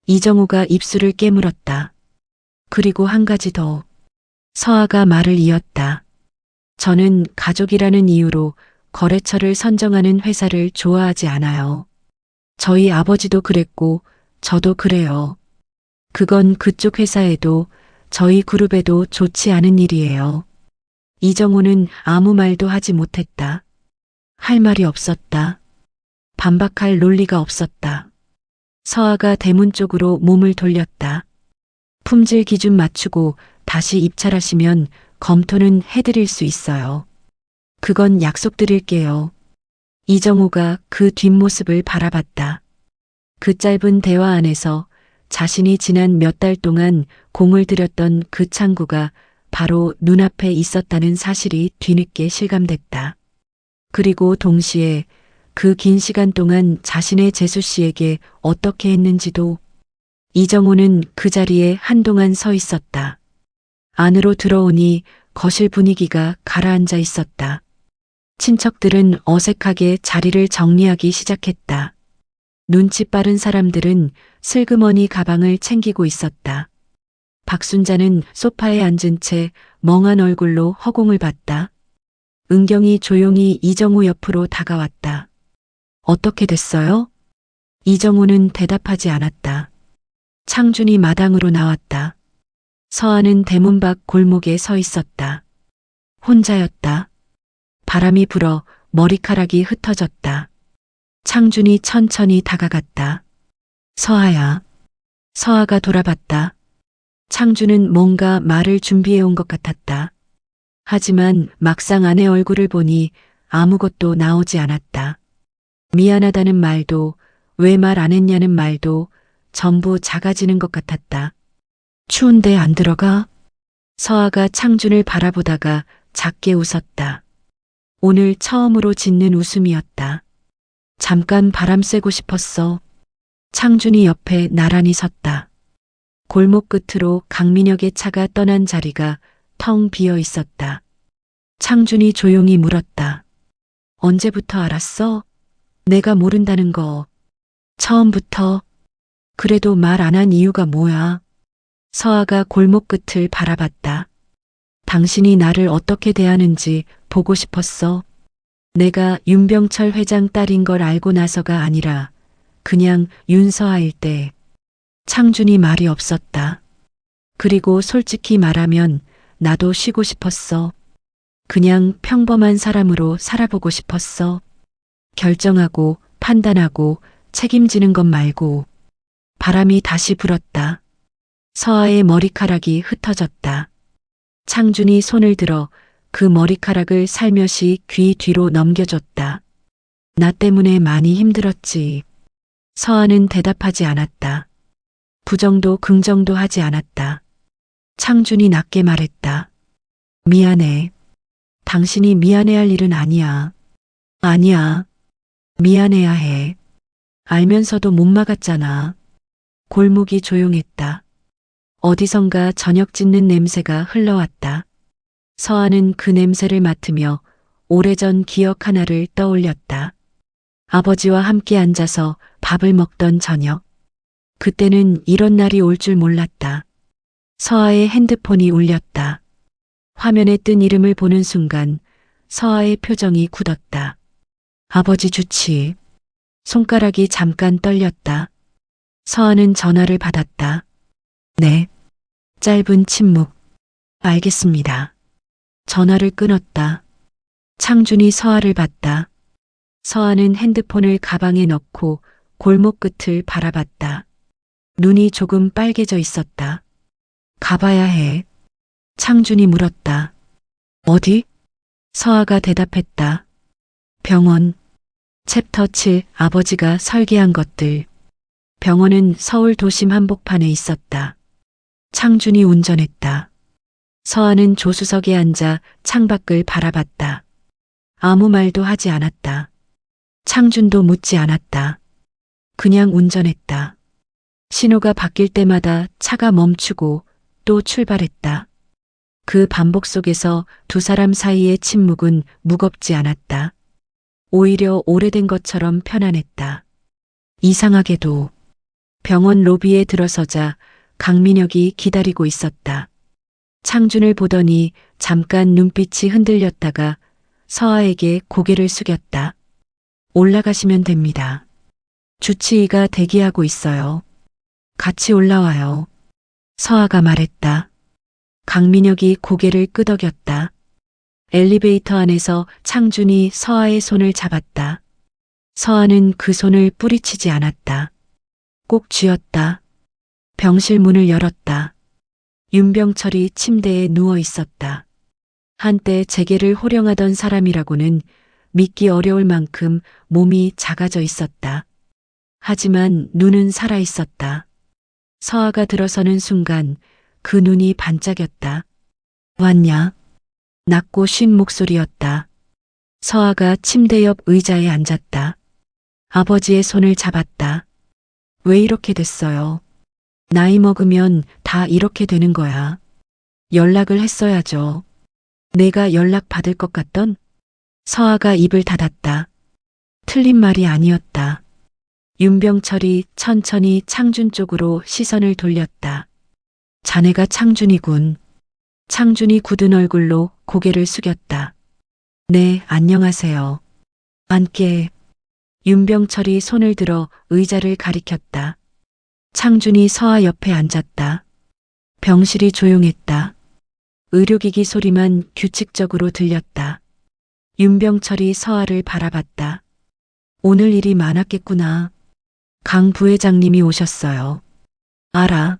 이정우가 입술을 깨물었다. 그리고 한 가지 더. 서아가 말을 이었다. 저는 가족이라는 이유로 거래처를 선정하는 회사를 좋아하지 않아요. 저희 아버지도 그랬고 저도 그래요. 그건 그쪽 회사에도 저희 그룹에도 좋지 않은 일이에요. 이정우는 아무 말도 하지 못했다. 할 말이 없었다. 반박할 논리가 없었다. 서아가 대문 쪽으로 몸을 돌렸다. 품질 기준 맞추고 다시 입찰하시면 검토는 해드릴 수 있어요. 그건 약속드릴게요. 이정우가 그 뒷모습을 바라봤다. 그 짧은 대화 안에서 자신이 지난 몇 달 동안 공을 들였던 그 창구가 바로 눈앞에 있었다는 사실이 뒤늦게 실감됐다. 그리고 동시에 그 긴 시간 동안 자신의 재수 씨에게 어떻게 했는지도. 이정우는 그 자리에 한동안 서 있었다. 안으로 들어오니 거실 분위기가 가라앉아 있었다. 친척들은 어색하게 자리를 정리하기 시작했다. 눈치 빠른 사람들은 슬그머니 가방을 챙기고 있었다. 박순자는 소파에 앉은 채 멍한 얼굴로 허공을 봤다. 은경이 조용히 이정우 옆으로 다가왔다. 어떻게 됐어요? 이정우는 대답하지 않았다. 창준이 마당으로 나왔다. 서아는 대문 밖 골목에 서 있었다. 혼자였다. 바람이 불어 머리카락이 흩어졌다. 창준이 천천히 다가갔다. 서아야. 서아가 돌아봤다. 창준은 뭔가 말을 준비해 온 것 같았다. 하지만 막상 아내 얼굴을 보니 아무것도 나오지 않았다. 미안하다는 말도, 왜 말 안 했냐는 말도 전부 작아지는 것 같았다. 추운데 안 들어가? 서아가 창준을 바라보다가 작게 웃었다. 오늘 처음으로 짓는 웃음이었다. 잠깐 바람 쐬고 싶었어. 창준이 옆에 나란히 섰다. 골목 끝으로 강민혁의 차가 떠난 자리가 텅 비어 있었다. 창준이 조용히 물었다. 언제부터 알았어? 내가 모른다는 거. 처음부터. 그래도 말 안 한 이유가 뭐야? 서아가 골목 끝을 바라봤다. 당신이 나를 어떻게 대하는지 보고 싶었어. 내가 윤병철 회장 딸인 걸 알고 나서가 아니라 그냥 윤서아일 때. 창준이 말이 없었다. 그리고 솔직히 말하면 나도 쉬고 싶었어. 그냥 평범한 사람으로 살아보고 싶었어. 결정하고 판단하고 책임지는 것 말고. 바람이 다시 불었다. 서아의 머리카락이 흩어졌다. 창준이 손을 들어 그 머리카락을 살며시 귀 뒤로 넘겨줬다. 나 때문에 많이 힘들었지. 서아는 대답하지 않았다. 부정도 긍정도 하지 않았다. 창준이 낮게 말했다. 미안해. 당신이 미안해할 일은 아니야. 아니야. 미안해야 해. 알면서도 못 막았잖아. 골목이 조용했다. 어디선가 저녁 짓는 냄새가 흘러왔다. 서아는 그 냄새를 맡으며 오래전 기억 하나를 떠올렸다. 아버지와 함께 앉아서 밥을 먹던 저녁. 그때는 이런 날이 올 줄 몰랐다. 서아의 핸드폰이 울렸다. 화면에 뜬 이름을 보는 순간 서아의 표정이 굳었다. 아버지 주치. 손가락이 잠깐 떨렸다. 서아는 전화를 받았다. 네. 짧은 침묵. 알겠습니다. 전화를 끊었다. 창준이 서아를 봤다. 서아는 핸드폰을 가방에 넣고 골목 끝을 바라봤다. 눈이 조금 빨개져 있었다. 가봐야 해. 창준이 물었다. 어디? 서아가 대답했다. 병원. 챕터 7 아버지가 설계한 것들. 병원은 서울 도심 한복판에 있었다. 창준이 운전했다. 서아는 조수석에 앉아 창밖을 바라봤다. 아무 말도 하지 않았다. 창준도 묻지 않았다. 그냥 운전했다. 신호가 바뀔 때마다 차가 멈추고 또 출발했다. 그 반복 속에서 두 사람 사이의 침묵은 무겁지 않았다. 오히려 오래된 것처럼 편안했다. 이상하게도 병원 로비에 들어서자 강민혁이 기다리고 있었다. 창준을 보더니 잠깐 눈빛이 흔들렸다가 서아에게 고개를 숙였다. 올라가시면 됩니다. 주치의가 대기하고 있어요. 같이 올라와요. 서아가 말했다. 강민혁이 고개를 끄덕였다. 엘리베이터 안에서 창준이 서아의 손을 잡았다. 서아는 그 손을 뿌리치지 않았다. 꼭 쥐었다. 병실 문을 열었다. 윤병철이 침대에 누워 있었다. 한때 재계를 호령하던 사람이라고는 믿기 어려울 만큼 몸이 작아져 있었다. 하지만 눈은 살아 있었다. 서아가 들어서는 순간 그 눈이 반짝였다. 왔냐? 낮고 쉰 목소리였다. 서아가 침대 옆 의자에 앉았다. 아버지의 손을 잡았다. 왜 이렇게 됐어요? 나이 먹으면 다 이렇게 되는 거야. 연락을 했어야죠. 내가 연락 받을 것 같던? 서아가 입을 닫았다. 틀린 말이 아니었다. 윤병철이 천천히 창준 쪽으로 시선을 돌렸다. 자네가 창준이군. 창준이 굳은 얼굴로 고개를 숙였다. 네, 안녕하세요. 앉게. 윤병철이 손을 들어 의자를 가리켰다. 창준이 서아 옆에 앉았다. 병실이 조용했다. 의료기기 소리만 규칙적으로 들렸다. 윤병철이 서아를 바라봤다. 오늘 일이 많았겠구나. 강 부회장님이 오셨어요. 알아.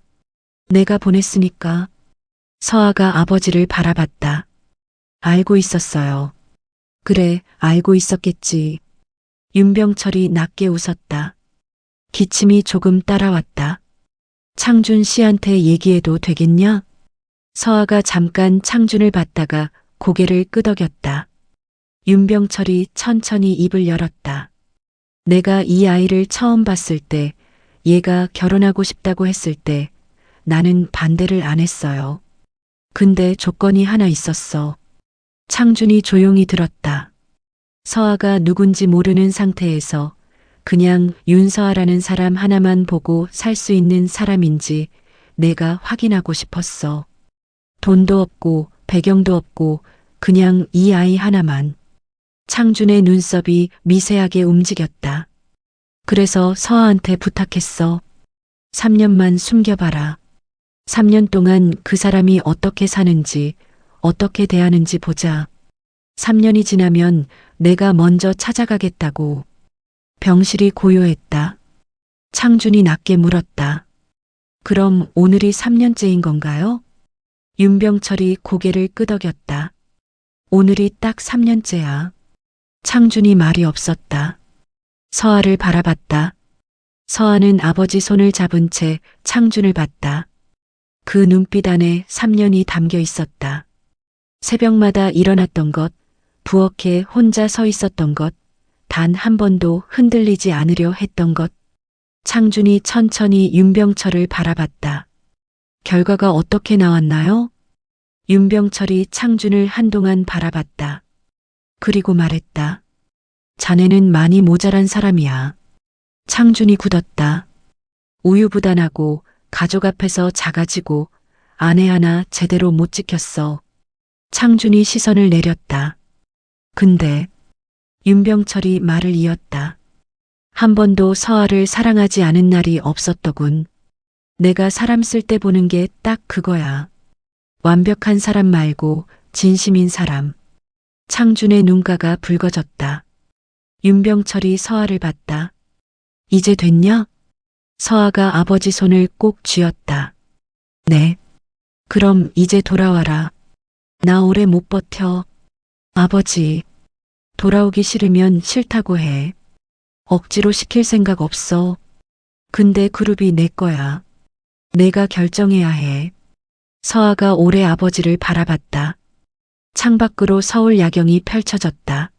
내가 보냈으니까. 서아가 아버지를 바라봤다. 알고 있었어요. 그래, 알고 있었겠지. 윤병철이 낮게 웃었다. 기침이 조금 따라왔다. 창준 씨한테 얘기해도 되겠냐? 서아가 잠깐 창준을 봤다가 고개를 끄덕였다. 윤병철이 천천히 입을 열었다. 내가 이 아이를 처음 봤을 때, 얘가 결혼하고 싶다고 했을 때 나는 반대를 안 했어요. 근데 조건이 하나 있었어. 창준이 조용히 들었다. 서아가 누군지 모르는 상태에서 그냥 윤서아라는 사람 하나만 보고 살 수 있는 사람인지 내가 확인하고 싶었어. 돈도 없고 배경도 없고 그냥 이 아이 하나만. 창준의 눈썹이 미세하게 움직였다. 그래서 서아한테 부탁했어. 3년만 숨겨봐라. 3년 동안 그 사람이 어떻게 사는지, 어떻게 대하는지 보자. 3년이 지나면 내가 먼저 찾아가겠다고. 병실이 고요했다. 창준이 낮게 물었다. 그럼 오늘이 3년째인 건가요? 윤병철이 고개를 끄덕였다. 오늘이 딱 3년째야. 창준이 말이 없었다. 서아를 바라봤다. 서아는 아버지 손을 잡은 채 창준을 봤다. 그 눈빛 안에 3년이 담겨 있었다. 새벽마다 일어났던 것, 부엌에 혼자 서 있었던 것, 단 한 번도 흔들리지 않으려 했던 것. 창준이 천천히 윤병철을 바라봤다. 결과가 어떻게 나왔나요? 윤병철이 창준을 한동안 바라봤다. 그리고 말했다. 자네는 많이 모자란 사람이야. 창준이 굳었다. 우유부단하고 가족 앞에서 작아지고 아내 하나 제대로 못 지켰어. 창준이 시선을 내렸다. 근데 윤병철이 말을 이었다. 한 번도 서아를 사랑하지 않은 날이 없었더군. 내가 사람 쓸 때 보는 게 딱 그거야. 완벽한 사람 말고 진심인 사람. 창준의 눈가가 붉어졌다. 윤병철이 서아를 봤다. 이제 됐냐? 서아가 아버지 손을 꼭 쥐었다. 네. 그럼 이제 돌아와라. 나 오래 못 버텨. 아버지, 돌아오기 싫으면 싫다고 해. 억지로 시킬 생각 없어. 근데 그룹이 내 거야. 내가 결정해야 해. 서아가 오래 아버지를 바라봤다. 창밖으로 서울 야경이 펼쳐졌다.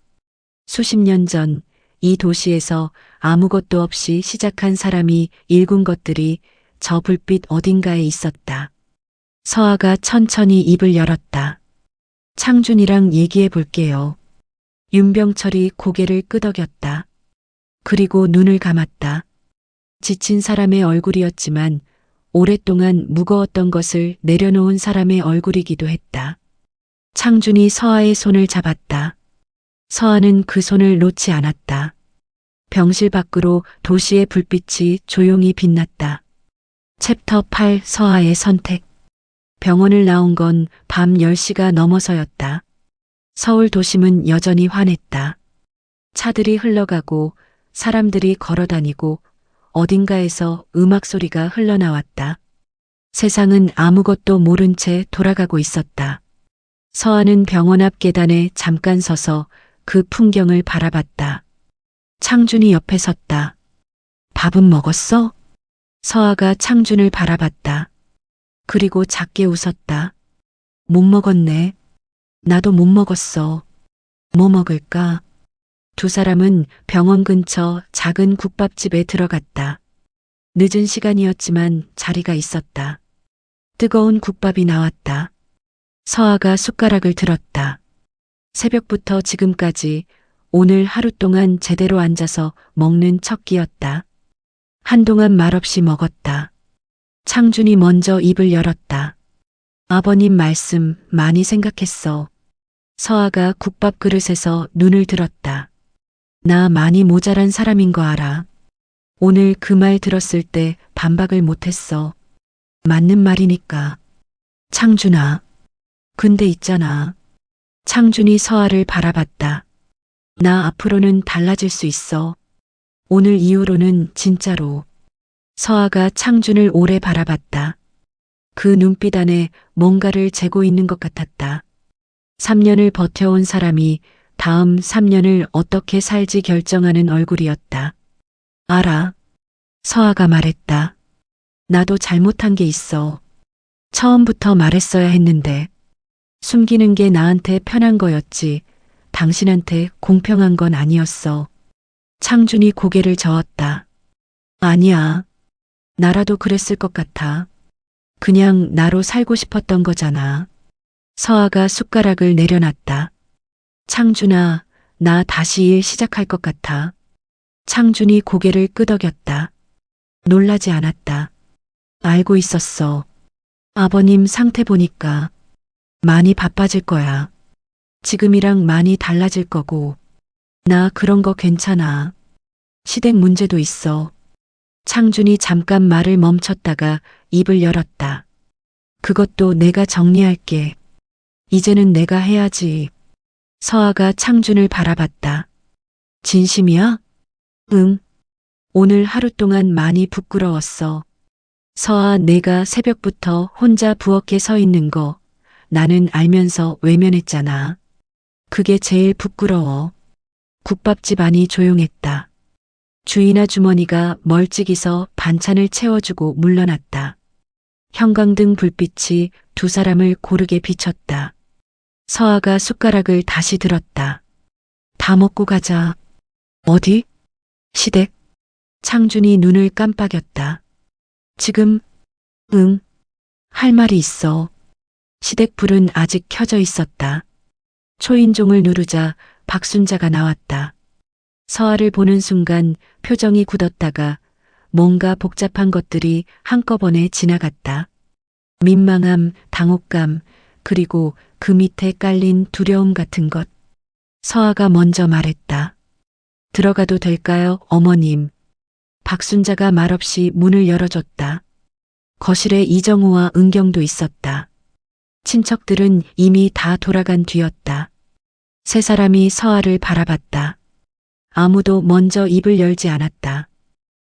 수십 년 전 이 도시에서 아무것도 없이 시작한 사람이 일군 것들이 저 불빛 어딘가에 있었다. 서아가 천천히 입을 열었다. 창준이랑 얘기해 볼게요. 윤병철이 고개를 끄덕였다. 그리고 눈을 감았다. 지친 사람의 얼굴이었지만 오랫동안 무거웠던 것을 내려놓은 사람의 얼굴이기도 했다. 창준이 서아의 손을 잡았다. 서아는 그 손을 놓지 않았다. 병실 밖으로 도시의 불빛이 조용히 빛났다. 챕터 8 서아의 선택. 병원을 나온 건 밤 10시가 넘어서였다. 서울 도심은 여전히 환했다. 차들이 흘러가고 사람들이 걸어다니고 어딘가에서 음악 소리가 흘러나왔다. 세상은 아무것도 모른 채 돌아가고 있었다. 서아는 병원 앞 계단에 잠깐 서서 그 풍경을 바라봤다. 창준이 옆에 섰다. 밥은 먹었어? 서아가 창준을 바라봤다. 그리고 작게 웃었다. 못 먹었네. 나도 못 먹었어. 뭐 먹을까? 두 사람은 병원 근처 작은 국밥집에 들어갔다. 늦은 시간이었지만 자리가 있었다. 뜨거운 국밥이 나왔다. 서아가 숟가락을 들었다. 새벽부터 지금까지 오늘 하루 동안 제대로 앉아서 먹는 첫 끼였다. 한동안 말없이 먹었다. 창준이 먼저 입을 열었다. 아버님 말씀 많이 생각했어. 서아가 국밥 그릇에서 눈을 들었다. 나 많이 모자란 사람인 거 알아. 오늘 그 말 들었을 때 반박을 못했어. 맞는 말이니까. 창준아. 근데 있잖아. 창준이 서아를 바라봤다. 나 앞으로는 달라질 수 있어. 오늘 이후로는 진짜로. 서아가 창준을 오래 바라봤다. 그 눈빛 안에 뭔가를 재고 있는 것 같았다. 3년을 버텨온 사람이 다음 3년을 어떻게 살지 결정하는 얼굴이었다. 알아. 서아가 말했다. 나도 잘못한 게 있어. 처음부터 말했어야 했는데. 숨기는 게 나한테 편한 거였지. 당신한테 공평한 건 아니었어. 창준이 고개를 저었다. 아니야. 나라도 그랬을 것 같아. 그냥 나로 살고 싶었던 거잖아. 서아가 숟가락을 내려놨다. 창준아, 나 다시 일 시작할 것 같아. 창준이 고개를 끄덕였다. 놀라지 않았다. 알고 있었어. 아버님 상태 보니까 많이 바빠질 거야. 지금이랑 많이 달라질 거고. 나 그런 거 괜찮아. 시댁 문제도 있어. 창준이 잠깐 말을 멈췄다가 입을 열었다. 그것도 내가 정리할게. 이제는 내가 해야지. 서아가 창준을 바라봤다. 진심이야? 응. 오늘 하루 동안 많이 부끄러웠어. 서아, 내가 새벽부터 혼자 부엌에 서 있는 거 나는 알면서 외면했잖아. 그게 제일 부끄러워. 국밥집 안이 조용했다. 주인 아주머니가 멀찍이서 반찬을 채워주고 물러났다. 형광등 불빛이 두 사람을 고르게 비췄다. 서아가 숟가락을 다시 들었다. 다 먹고 가자. 어디? 시댁. 창준이 눈을 깜빡였다. 지금? 응. 할 말이 있어. 시댁 불은 아직 켜져 있었다. 초인종을 누르자 박순자가 나왔다. 서아를 보는 순간 표정이 굳었다가 뭔가 복잡한 것들이 한꺼번에 지나갔다. 민망함, 당혹감, 그리고 그 밑에 깔린 두려움 같은 것. 서아가 먼저 말했다. 들어가도 될까요, 어머님? 박순자가 말없이 문을 열어줬다. 거실에 이정우와 은경도 있었다. 친척들은 이미 다 돌아간 뒤였다. 세 사람이 서아를 바라봤다. 아무도 먼저 입을 열지 않았다.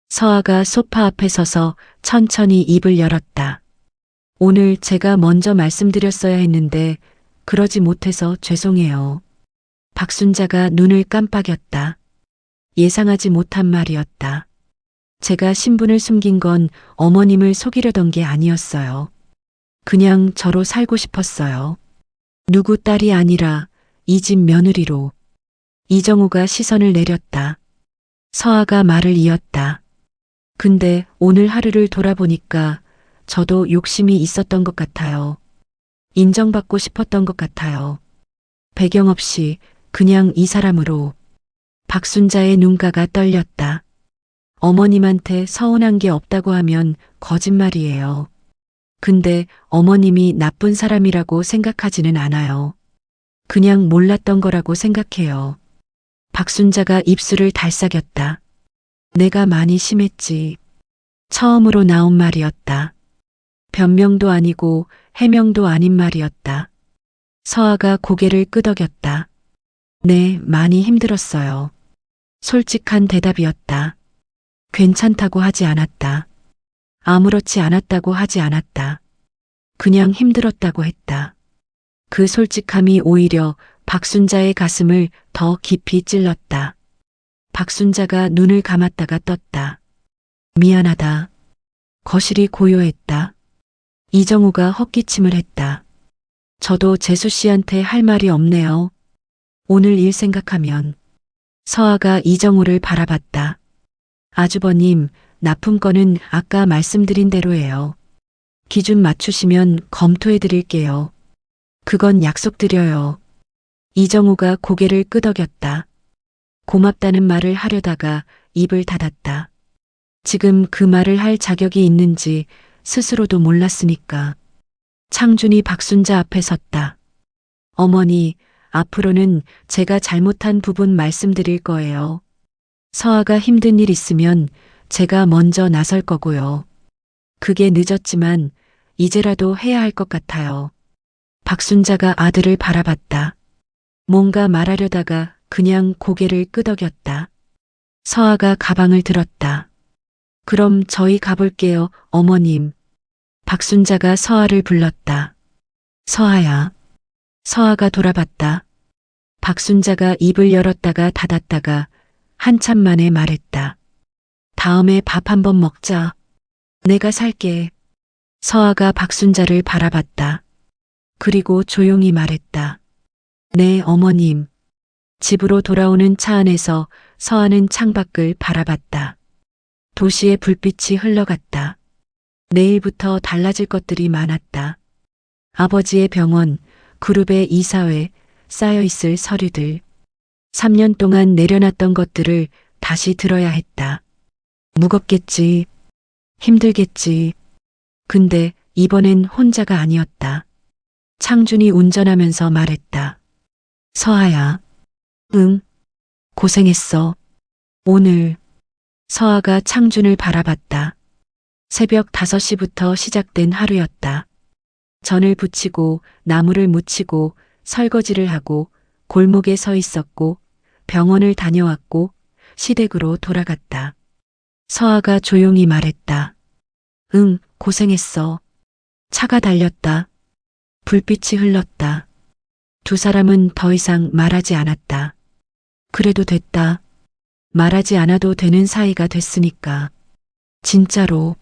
서아가 소파 앞에 서서 천천히 입을 열었다. 오늘 제가 먼저 말씀드렸어야 했는데 그러지 못해서 죄송해요. 박순자가 눈을 깜빡였다. 예상하지 못한 말이었다. 제가 신분을 숨긴 건 어머님을 속이려던 게 아니었어요. 그냥 저로 살고 싶었어요. 누구 딸이 아니라 이 집 며느리로. 이정우가 시선을 내렸다. 서아가 말을 이었다. 근데 오늘 하루를 돌아보니까 저도 욕심이 있었던 것 같아요. 인정받고 싶었던 것 같아요. 배경 없이 그냥 이 사람으로. 박순자의 눈가가 떨렸다. 어머님한테 서운한 게 없다고 하면 거짓말이에요. 근데 어머님이 나쁜 사람이라고 생각하지는 않아요. 그냥 몰랐던 거라고 생각해요. 박순자가 입술을 달싹였다. 내가 많이 심했지. 처음으로 나온 말이었다. 변명도 아니고 해명도 아닌 말이었다. 서아가 고개를 끄덕였다. 네, 많이 힘들었어요. 솔직한 대답이었다. 괜찮다고 하지 않았다. 아무렇지 않았다고 하지 않았다. 그냥 힘들었다고 했다. 그 솔직함이 오히려 박순자의 가슴을 더 깊이 찔렀다. 박순자가 눈을 감았다가 떴다. 미안하다. 거실이 고요했다. 이정우가 헛기침을 했다. 저도 재수 씨한테 할 말이 없네요. 오늘 일 생각하면. 서아가 이정우를 바라봤다. 아주버님, 납품 건은 아까 말씀드린 대로예요. 기준 맞추시면 검토해 드릴게요. 그건 약속드려요. 이정우가 고개를 끄덕였다. 고맙다는 말을 하려다가 입을 닫았다. 지금 그 말을 할 자격이 있는지 스스로도 몰랐으니까. 창준이 박순자 앞에 섰다. 어머니, 앞으로는 제가 잘못한 부분 말씀드릴 거예요. 서아가 힘든 일 있으면 제가 먼저 나설 거고요. 그게 늦었지만 이제라도 해야 할 것 같아요. 박순자가 아들을 바라봤다. 뭔가 말하려다가 그냥 고개를 끄덕였다. 서아가 가방을 들었다. 그럼 저희 가볼게요, 어머님. 박순자가 서아를 불렀다. 서아야. 서아가 돌아봤다. 박순자가 입을 열었다가 닫았다가 한참 만에 말했다. 다음에 밥 한번 먹자. 내가 살게. 서아가 박순자를 바라봤다. 그리고 조용히 말했다. 네, 어머님. 집으로 돌아오는 차 안에서 서아는 창밖을 바라봤다. 도시의 불빛이 흘러갔다. 내일부터 달라질 것들이 많았다. 아버지의 병원, 그룹의 이사회, 쌓여있을 서류들. 3년 동안 내려놨던 것들을 다시 들어야 했다. 무겁겠지. 힘들겠지. 근데 이번엔 혼자가 아니었다. 창준이 운전하면서 말했다. 서아야. 응. 고생했어. 오늘. 서아가 창준을 바라봤다. 새벽 5시부터 시작된 하루였다. 전을 부치고 나무를 묻히고 설거지를 하고 골목에 서 있었고 병원을 다녀왔고 시댁으로 돌아갔다. 서아가 조용히 말했다. 응, 고생했어. 차가 달렸다. 불빛이 흘렀다. 두 사람은 더 이상 말하지 않았다. 그래도 됐다. 말하지 않아도 되는 사이가 됐으니까. 진짜로.